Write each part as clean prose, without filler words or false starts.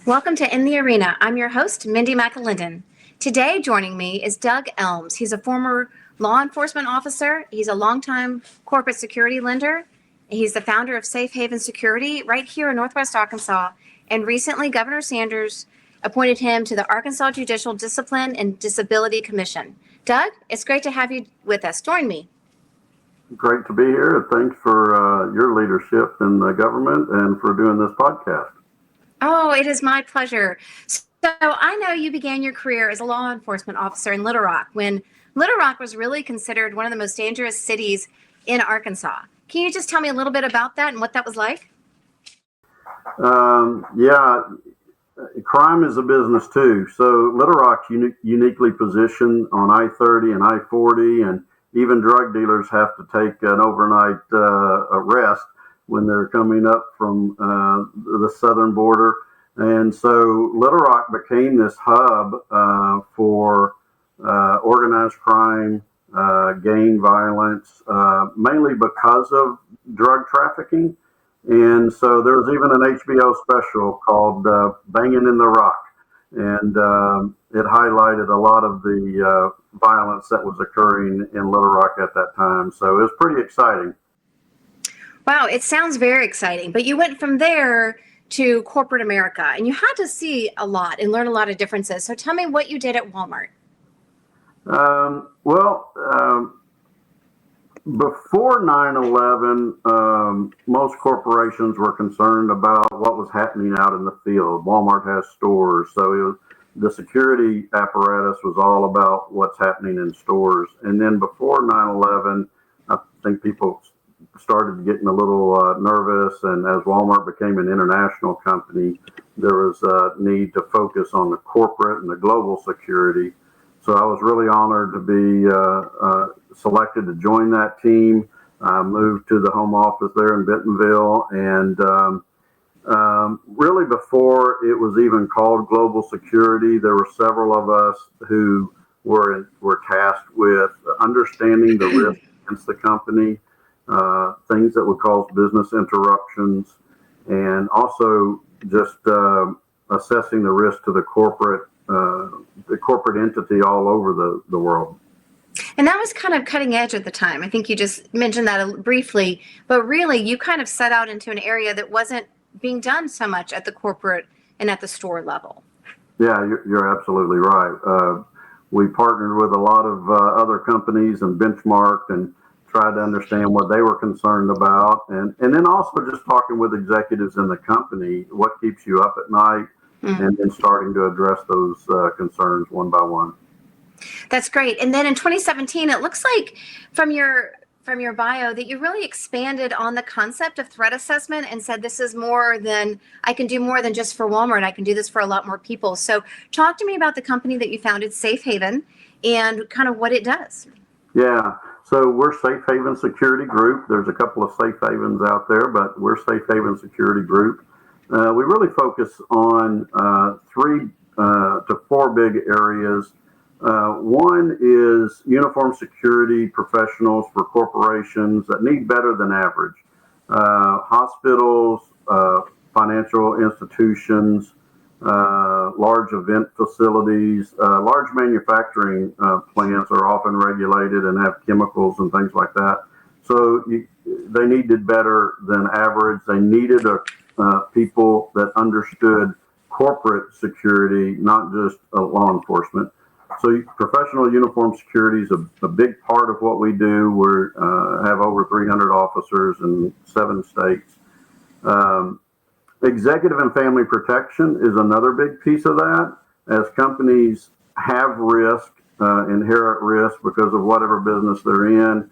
Welcome to In the Arena. I'm your host, Mindy McAlindon. Today, joining me is Doug Elms. He's a former law enforcement officer. He's a longtime corporate security lender. He's the founder of SafeHaven Security right here in Northwest Arkansas. And recently, Governor Sanders appointed him to the Arkansas Judicial Discipline and Disability Commission. Doug, it's great to have you with us. Join me. Great to be here. Thanks for your leadership in the government and for doing this podcast. Oh, it is my pleasure. So I know you began your career as a law enforcement officer in Little Rock when Little Rock was really considered one of the most dangerous cities in Arkansas. Can you just tell me a little bit about that and what that was like? Yeah, crime is a business too. So Little Rock's uniquely positioned on I-30 and I-40, and even drug dealers have to take an overnight rest when they're coming up from the southern border. And so Little Rock became this hub for organized crime, gang violence, mainly because of drug trafficking. And so there was even an HBO special called Banging in the Rock. And it highlighted a lot of the violence that was occurring in Little Rock at that time. So it was pretty exciting. Wow, it sounds very exciting. But you went from there to corporate America, and you had to see a lot and learn a lot of differences. So tell me what you did at Walmart. Before 9/11, most corporations were concerned about what was happening out in the field. Walmart has stores, so the security apparatus was all about what's happening in stores. And then before 9/11, I think people started getting a little nervous, and as Walmart became an international company, there was a need to focus on the corporate and the global security. So I was really honored to be selected to join that team. I moved to the home office there in Bentonville, and really before it was even called global security, there were several of us who were tasked with understanding the risk against the company, things that would cause business interruptions, and also just assessing the risk to the corporate entity all over the world. And that was kind of cutting edge at the time. I think you just mentioned that briefly, but really you kind of set out into an area that wasn't being done so much at the corporate and at the store level. Yeah, you're absolutely right. We partnered with a lot of other companies and benchmarked and tried to understand what they were concerned about. And then also just talking with executives in the company, what keeps you up at night, and then starting to address those concerns one by one. That's great. And then in 2017, it looks like from your bio that you really expanded on the concept of threat assessment and said, this is I can do more than just for Walmart. I can do this for a lot more people. So talk to me about the company that you founded, SafeHaven, and kind of what it does. Yeah. So we're SafeHaven Security Group. There's a couple of Safe Havens out there, but we're SafeHaven Security Group. We really focus on 3 to 4 big areas. One is uniform security professionals for corporations that need better than average. Hospitals, financial institutions, large event facilities, large manufacturing plants are often regulated and have chemicals and things like that. So they needed better than average. They needed people that understood corporate security, not just law enforcement. So professional uniform security is a big part of what we do. We have over 300 officers in 7 states. Executive and family protection is another big piece of that. As companies have risk, inherent risk because of whatever business they're in,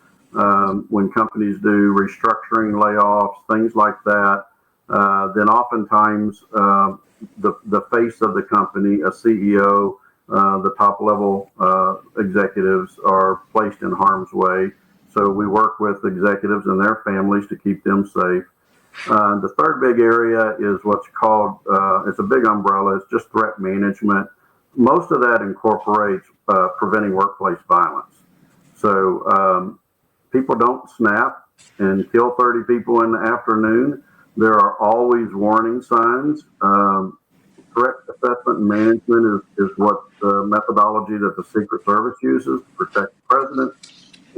when companies do restructuring, layoffs, things like that, then oftentimes the face of the company, a CEO, the top level executives are placed in harm's way. So we work with executives and their families to keep them safe. The third big area is what's called, it's a big umbrella, it's just threat management. Most of that incorporates preventing workplace violence. So people don't snap and kill 30 people in the afternoon. There are always warning signs. threat assessment and management is what the methodology that the Secret Service uses to protect the president.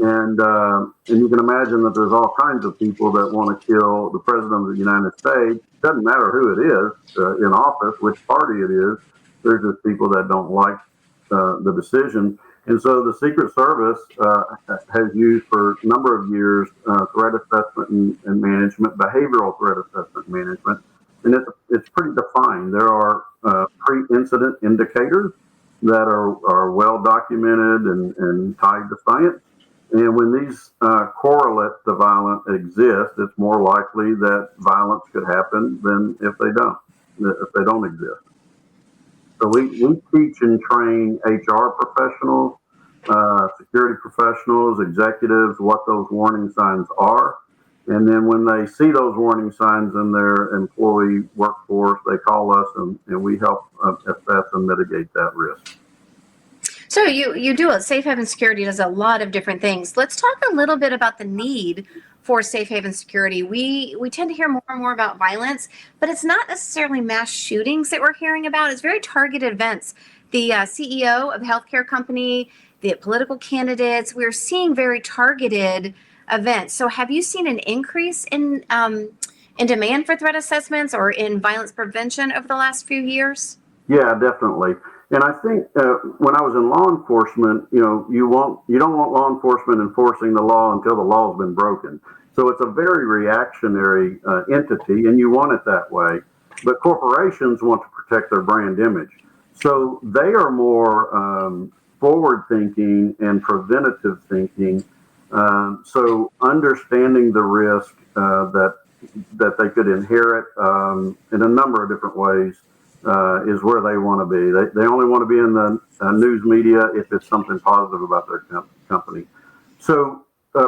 And you can imagine that there's all kinds of people that want to kill the president of the United States. Doesn't matter who it is in office, which party it is. There's just people that don't like the decision. And so the Secret Service has used for a number of years threat assessment and management, behavioral threat assessment management. And it's pretty defined. There are pre-incident indicators that are well documented and tied to science. And when these correlates to violence exist, it's more likely that violence could happen than if they don't exist. So we teach and train HR professionals, security professionals, executives, what those warning signs are. And then when they see those warning signs in their employee workforce, they call us and we help assess and mitigate that risk. So you do it. SafeHaven Security does a lot of different things. Let's talk a little bit about the need for SafeHaven Security. We tend to hear more and more about violence, but it's not necessarily mass shootings that we're hearing about. It's very targeted events. The CEO of a healthcare company, the political candidates, we're seeing very targeted events. So have you seen an increase in demand for threat assessments or in violence prevention over the last few years? Yeah, definitely. And I think when I was in law enforcement, you don't want law enforcement enforcing the law until the law has been broken. So it's a very reactionary entity, and you want it that way. But corporations want to protect their brand image. So they are more forward thinking and preventative thinking. So understanding the risk that they could inherit in a number of different ways is where they want to be. They only want to be in the news media if it's something positive about their company. So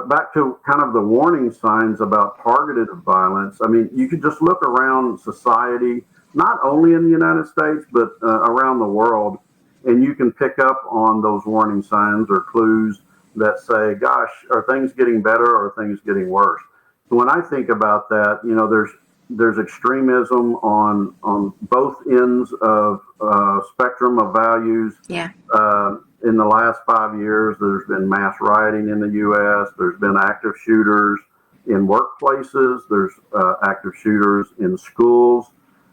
back to kind of the warning signs about targeted violence. I mean, you could just look around society, not only in the United States, but around the world, and you can pick up on those warning signs or clues that say, gosh, are things getting better or are things getting worse? So when I think about that, there's extremism on both ends of spectrum of values. Yeah. In the last 5 years, there's been mass rioting in the U.S. There's been active shooters in workplaces. There's active shooters in schools.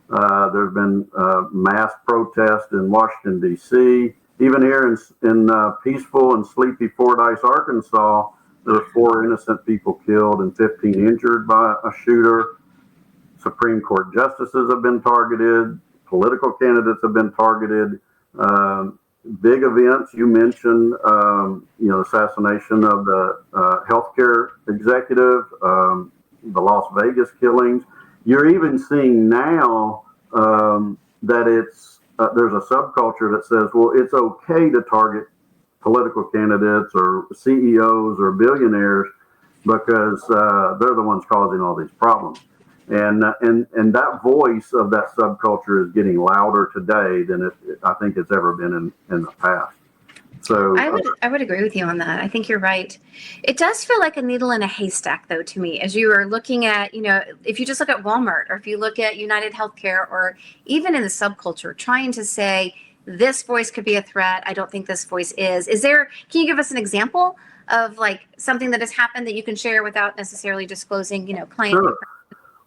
There's been mass protests in Washington, D.C. Even here in peaceful and sleepy Fordyce, Arkansas, there were 4 innocent people killed and 15 injured by a shooter. Supreme Court justices have been targeted. Political candidates have been targeted. Big events, you mentioned, assassination of the healthcare executive, the Las Vegas killings. You're even seeing now that there's a subculture that says, well, it's okay to target political candidates or CEOs or billionaires because they're the ones causing all these problems. And that voice of that subculture is getting louder today than I think it's ever been in the past. So I would agree with you on that. I think you're right. It does feel like a needle in a haystack, though, to me, as you are looking at, if you just look at Walmart or if you look at United Healthcare or even in the subculture, trying to say this voice could be a threat. I don't think this voice is. Can you give us an example of like something that has happened that you can share without necessarily disclosing, client? Sure.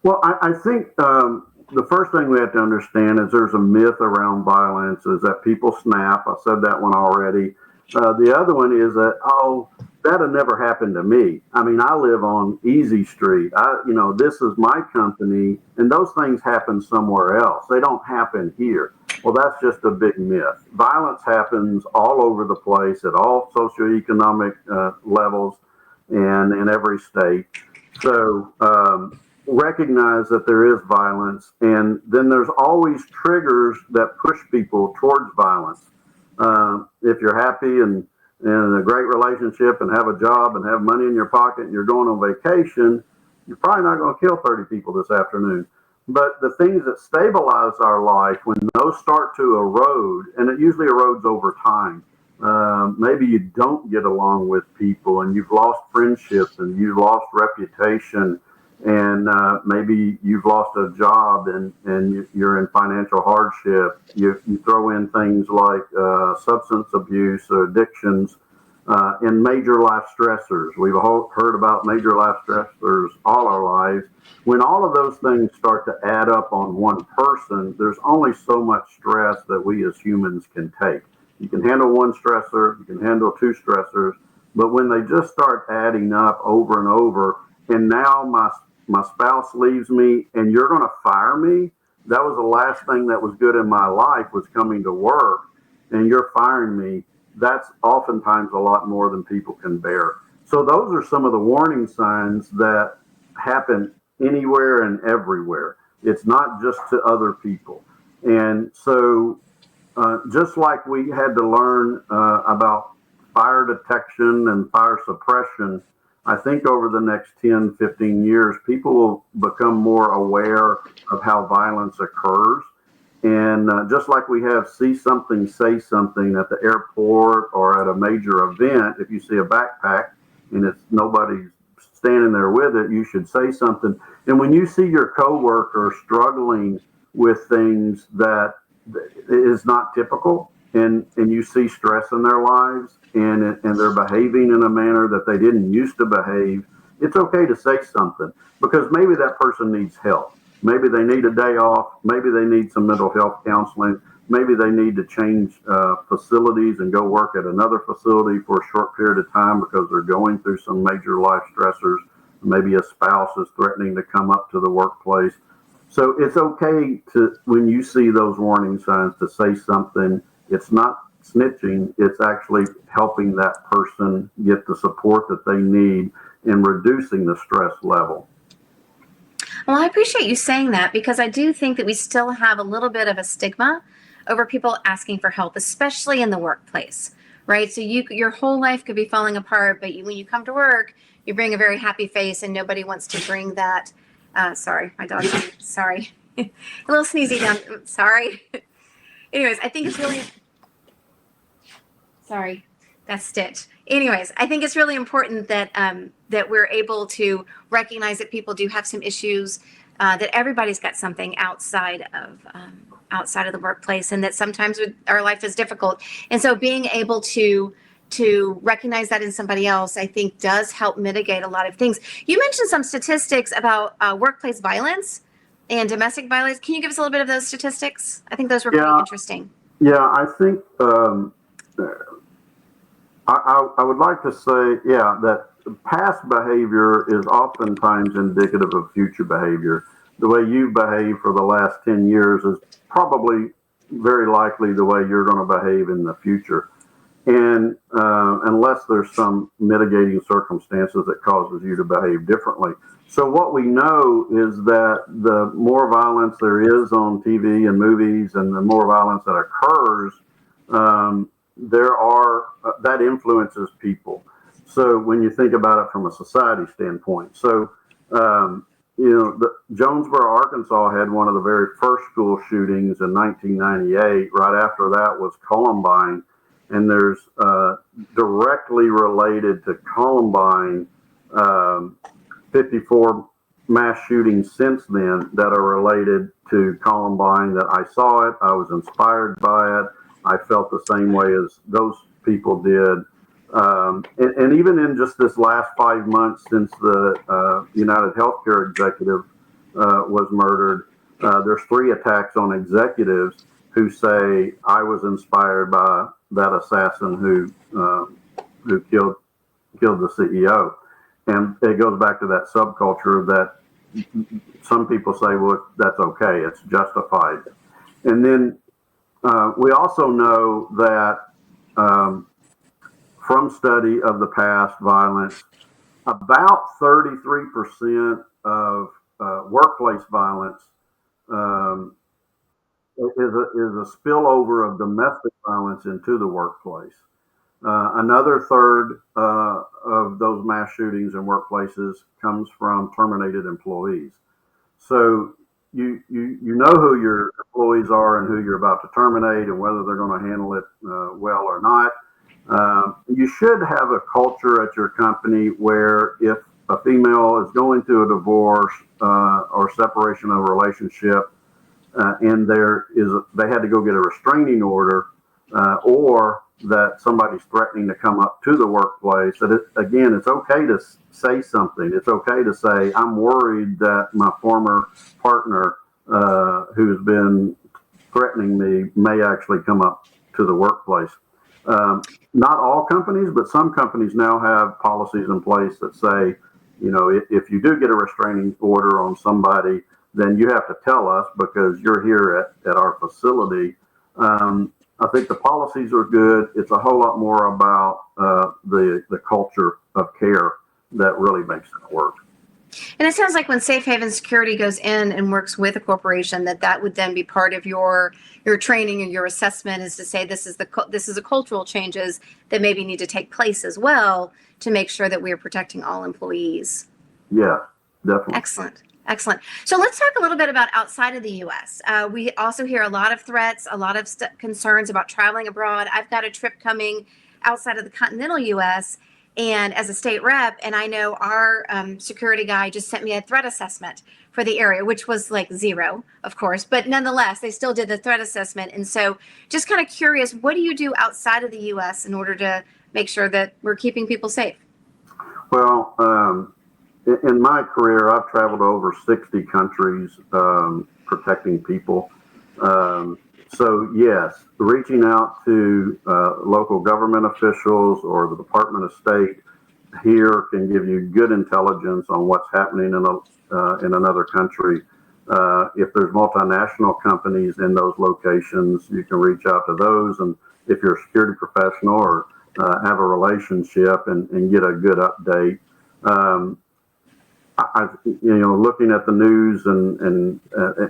Well, I think the first thing we have to understand is there's a myth around violence is that people snap. I said that one already. The other one is that, that'll never happen to me. I mean, I live on Easy Street. This is my company, and those things happen somewhere else. They don't happen here. Well, that's just a big myth. Violence happens all over the place at all socioeconomic levels and in every state. So recognize that there is violence, and then there's always triggers that push people towards violence. If you're happy and in a great relationship and have a job and have money in your pocket and you're going on vacation, you're probably not going to kill 30 people this afternoon. But the things that stabilize our life, when those start to erode, and it usually erodes over time, maybe you don't get along with people and you've lost friendships and you've lost reputation and maybe you've lost a job and you're in financial hardship. You throw in things like substance abuse or addictions and major life stressors. We've all heard about major life stressors all our lives. When all of those things start to add up on one person, there's only so much stress that we as humans can take. You can handle one stressor, you can handle two stressors, but when they just start adding up over and over, and now my spouse leaves me and you're going to fire me, that was the last thing that was good in my life was coming to work, and you're firing me. That's oftentimes a lot more than people can bear. So those are some of the warning signs that happen anywhere and everywhere. It's not just to other people. And so just like we had to learn about fire detection and fire suppression, I think over the next 10, 15 years, people will become more aware of how violence occurs. And just like we have see something, say something at the airport or at a major event, if you see a backpack and it's nobody's standing there with it, you should say something. And when you see your coworker struggling with things that is not typical, and you see stress in their lives and they're behaving in a manner that they didn't used to behave, it's okay to say something, because maybe that person needs help. Maybe they need a day off. Maybe they need some mental health counseling. Maybe they need to change facilities and go work at another facility for a short period of time because they're going through some major life stressors. Maybe a spouse is threatening to come up to the workplace. So it's okay to, when you see those warning signs, to say something. It's not snitching. It's actually helping that person get the support that they need in reducing the stress level. Well, I appreciate you saying that, because I do think that we still have a little bit of a stigma over people asking for help, especially in the workplace, right? So your whole life could be falling apart, but when you come to work, you bring a very happy face, and nobody wants to bring that. Sorry, my dog's sorry. A little sneezy down. Sorry. Anyways, I think it's really, sorry, that's Stitch. Anyways, I think it's really important that that we're able to recognize that people do have some issues, that everybody's got something outside of the workplace, and that sometimes our life is difficult. And so being able to recognize that in somebody else, I think, does help mitigate a lot of things. You mentioned some statistics about workplace violence and domestic violence. Can you give us a little bit of those statistics? I think those were pretty interesting. Yeah, I think I would like to say, that past behavior is oftentimes indicative of future behavior. The way you've behaved for the last 10 years is probably very likely the way you're going to behave in the future. And unless there's some mitigating circumstances that causes you to behave differently. So what we know is that the more violence there is on TV and movies, and the more violence that occurs, that influences people. So when you think about it from a society standpoint, Jonesboro, Arkansas had one of the very first school shootings in 1998. Right after that was Columbine, and there's directly related to Columbine 54 mass shootings since then that are related to Columbine. That I saw it, I was inspired by it. I felt the same way as those people did. And even in just this last 5 months since the United Healthcare executive was murdered, there's 3 attacks on executives who say, I was inspired by that assassin who killed the CEO. And it goes back to that subculture that some people say, well, that's okay, it's justified. And then we also know that from study of the past violence, about 33% of workplace violence is a spillover of domestic violence into the workplace. Another third of those mass shootings in workplaces comes from terminated employees. So you know who your employees are and who you're about to terminate, and whether they're going to handle it well or not. You should have a culture at your company where if a female is going through a divorce or separation of a relationship, and they had to go get a restraining order, or that somebody's threatening to come up to the workplace, again, it's okay to say something. It's okay to say, I'm worried that my former partner who's been threatening me may actually come up to the workplace. Not all companies, but some companies now have policies in place that say, if you do get a restraining order on somebody, then you have to tell us because you're here at our facility. I think the policies are good. It's a whole lot more about the culture of care that really makes it work. And it sounds like when SafeHaven Security goes in and works with a corporation, that would then be part of your training and your assessment, is to say this is the cultural changes that maybe need to take place as well to make sure that we are protecting all employees. Yeah, definitely. Excellent. So let's talk a little bit about outside of the U.S. We also hear a lot of threats, a lot of concerns about traveling abroad. I've got a trip coming outside of the continental U.S. and as a state rep, and I know our security guy just sent me a threat assessment for the area, which was like 0, of course, but nonetheless, they still did the threat assessment. And so just kind of curious, what do you do outside of the U.S. in order to make sure that we're keeping people safe? Well, in my career, I've traveled to over 60 countries protecting people. So yes, reaching out to local government officials or the Department of State here can give you good intelligence on what's happening in another country. If there's multinational companies in those locations, you can reach out to those. And if you're a security professional or have a relationship and get a good update. Looking at the news and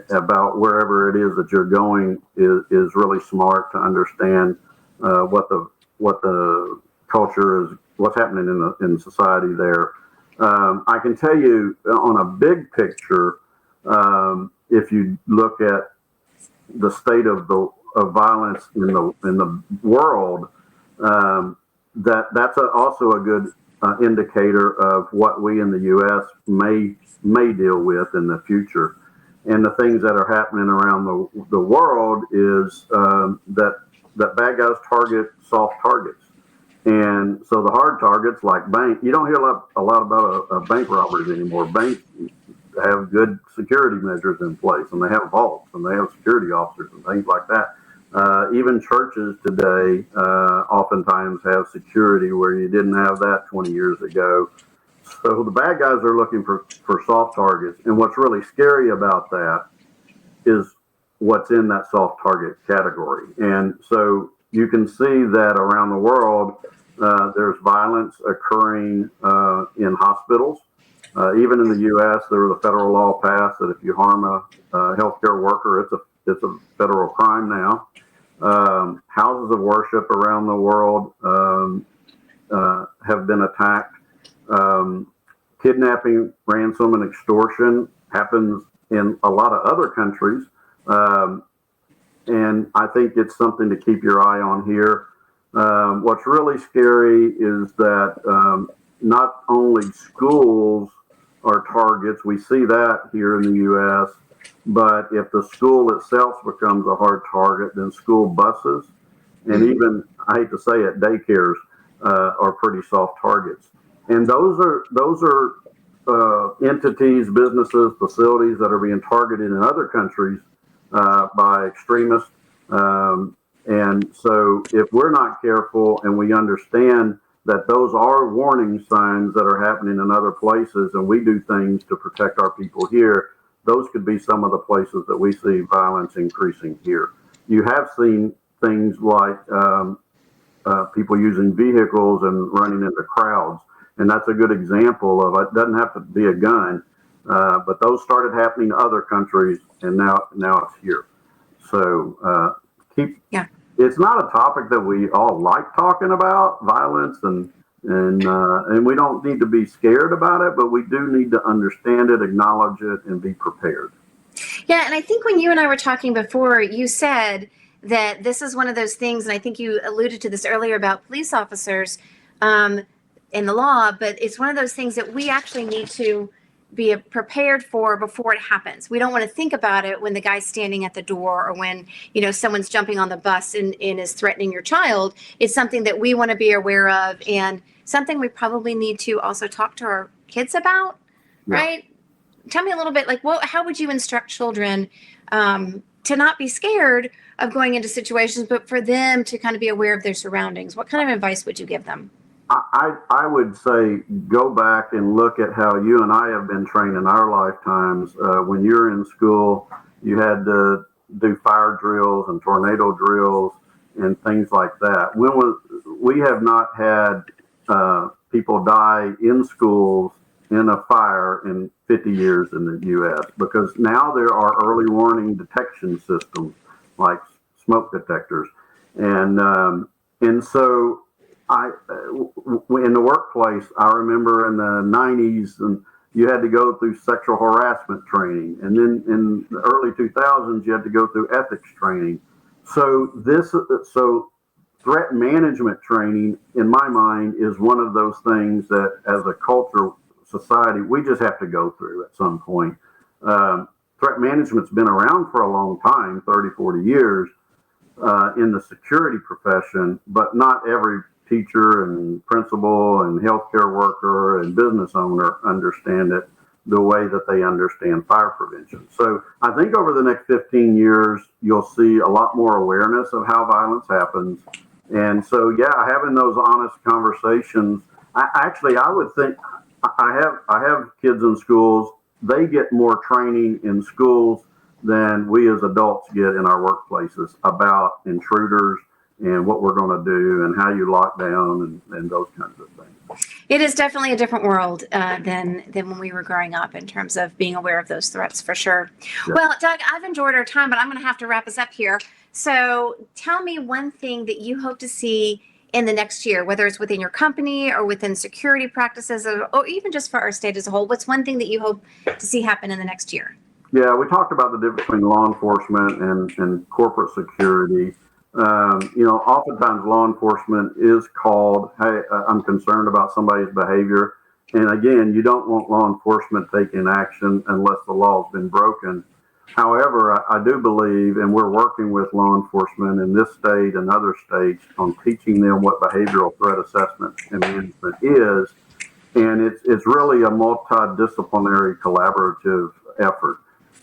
about wherever it is that you're going is really smart to understand what the culture is, what's happening in society there. I can tell you on a big picture, if you look at the state of violence in the world, that's also a good indicator of what we in the U.S. may deal with in the future. And the things that are happening around the world is that bad guys target soft targets. And so the hard targets like you don't hear a lot about bank robberies anymore. Banks have good security measures in place, and they have vaults, and they have security officers and things like that. Even churches today oftentimes have security where you didn't have that 20 years ago. So the bad guys are looking for soft targets. And what's really scary about that is what's in that soft target category. And so you can see that around the world, there's violence occurring in hospitals. Even in the U.S., there was a federal law passed that if you harm a healthcare worker, it's a federal crime now. Houses of worship around the world have been attacked. Kidnapping, ransom, and extortion happens in a lot of other countries. And I think it's something to keep your eye on here. What's really scary is that not only schools are targets, we see that here in the U.S., but if the school itself becomes a hard target, then school buses and even, I hate to say it, daycares are pretty soft targets. And those are entities, businesses, facilities that are being targeted in other countries by extremists. And so if we're not careful and we understand that those are warning signs that are happening in other places and we do things to protect our people here, those could be some of the places that we see violence increasing here. You have seen things like people using vehicles and running into crowds. And that's a good example of it. Doesn't have to be a gun, but those started happening in other countries, and now it's here. So it's not a topic that we all like talking about, violence, and we don't need to be scared about it, but we do need to understand it, acknowledge it, and be prepared. Yeah, and I think when you and I were talking before, you said that this is one of those things, and I think you alluded to this earlier about police officers. in the law, but it's one of those things that we actually need to be prepared for before it happens. We don't want to think about it when the guy's standing at the door or when, someone's jumping on the bus and is threatening your child. It's something that we want to be aware of and something we probably need to also talk to our kids about, right? Tell me a little bit, how would you instruct children to not be scared of going into situations, but for them to kind of be aware of their surroundings? What kind of advice would you give them? I would say go back and look at how you and I have been trained in our lifetimes. When you're in school, you had to do fire drills and tornado drills and things like that. We have not had people die in schools in a fire in 50 years in the U.S. because now there are early warning detection systems like smoke detectors, and so in the workplace, I remember in the 90s, and you had to go through sexual harassment training, and then in the early 2000s, you had to go through ethics training. So threat management training, in my mind, is one of those things that, as a culture, society, we just have to go through at some point. Threat management's been around for a long time, 30, 40 years, in the security profession, but not every teacher and principal and healthcare worker and business owner understand it the way that they understand fire prevention. So I think over the next 15 years, you'll see a lot more awareness of how violence happens. And so, having those honest conversations, I would think I have kids in schools. They get more training in schools than we as adults get in our workplaces about intruders and what we're going to do and how you lock down and those kinds of things. It is definitely a different world than when we were growing up in terms of being aware of those threats, for sure. Yeah. Well, Doug, I've enjoyed our time, but I'm going to have to wrap us up here. So tell me one thing that you hope to see in the next year, whether it's within your company or within security practices or even just for our state as a whole. What's one thing that you hope to see happen in the next year? Yeah, we talked about the difference between law enforcement and corporate security. Oftentimes law enforcement is called, hey, I'm concerned about somebody's behavior. And again, you don't want law enforcement taking action unless the law has been broken. However, I do believe, and we're working with law enforcement in this state and other states on teaching them what behavioral threat assessment and management is. And it's really a multidisciplinary collaborative effort.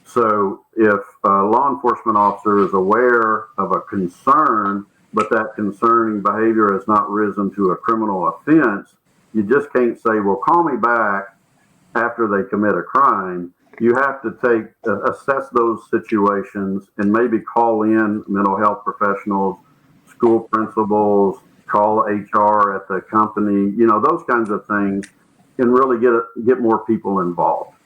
So if a law enforcement officer is aware of a concern, but that concerning behavior has not risen to a criminal offense, you just can't say, well, call me back after they commit a crime. You have to assess those situations and maybe call in mental health professionals, school principals, call HR at the company, those kinds of things, and really get more people involved.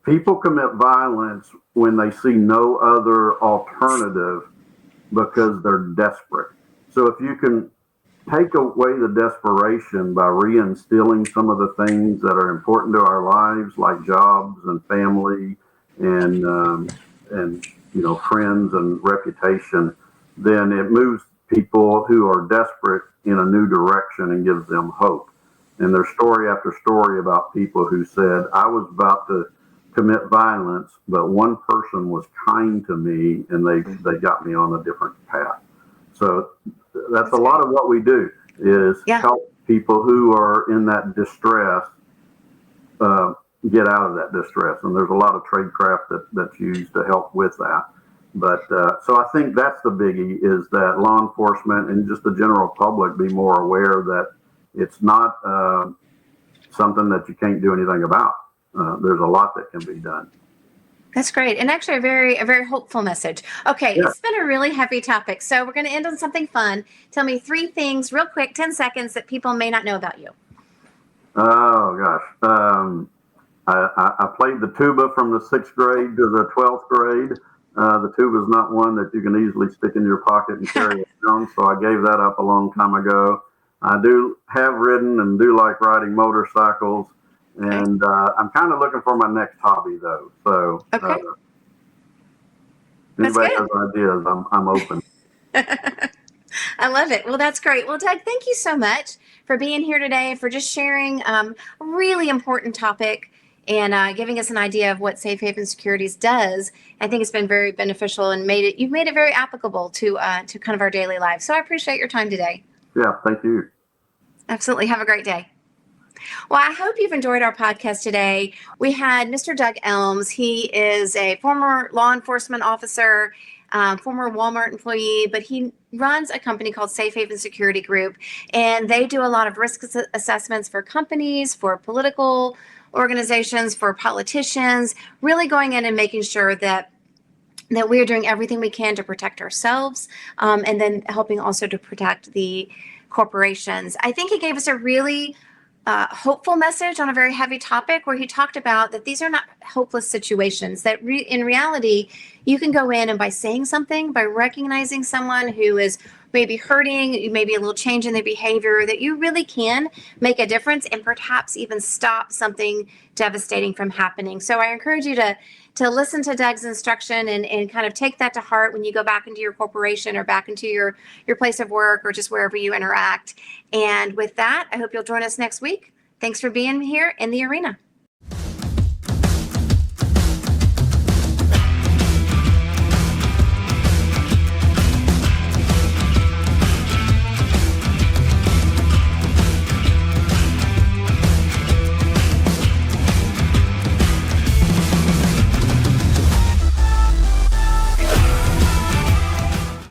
People commit violence when they see no other alternative because they're desperate. So if you can take away the desperation by reinstilling some of the things that are important to our lives, like jobs and family and friends and reputation, then it moves people who are desperate in a new direction and gives them hope. And there's story after story about people who said, I was about to commit violence, but one person was kind to me and they got me on a different path. So that's a lot of what we do is help people who are in that distress get out of that distress. And there's a lot of tradecraft that's used to help with that. But so I think that's the biggie, is that law enforcement and just the general public be more aware that it's not something that you can't do anything about. There's a lot that can be done. That's great. And actually a very hopeful message. Okay, It's been a really heavy topic. So we're going to end on something fun. Tell me 3 things real quick, 10 seconds, that people may not know about you. Oh, gosh. I played the tuba from the 6th grade to the 12th grade. The tuba is not one that you can easily stick in your pocket and carry around, so I gave that up a long time ago. I do have ridden and do like riding motorcycles. And I'm kind of looking for my next hobby, though. So anybody has ideas, I'm open. I love it. Well, that's great. Well, Doug, thank you so much for being here today, for just sharing a really important topic and giving us an idea of what Safe Haven Securities does. I think it's been very beneficial and you've made it very applicable to kind of our daily lives. So I appreciate your time today. Yeah, thank you. Absolutely. Have a great day. Well, I hope you've enjoyed our podcast today. We had Mr. Doug Elms. He is a former law enforcement officer, former Walmart employee, but he runs a company called SafeHaven Security Group, and they do a lot of risk assessments for companies, for political organizations, for politicians, really going in and making sure that we are doing everything we can to protect ourselves, and then helping also to protect the corporations. I think he gave us a really hopeful message on a very heavy topic where he talked about that these are not hopeless situations, that in reality, you can go in and by saying something, by recognizing someone who is maybe hurting, maybe a little change in their behavior, that you really can make a difference and perhaps even stop something devastating from happening. So I encourage you to listen to Doug's instruction and kind of take that to heart when you go back into your corporation or back into your place of work or just wherever you interact. And with that, I hope you'll join us next week. Thanks for being here in the arena.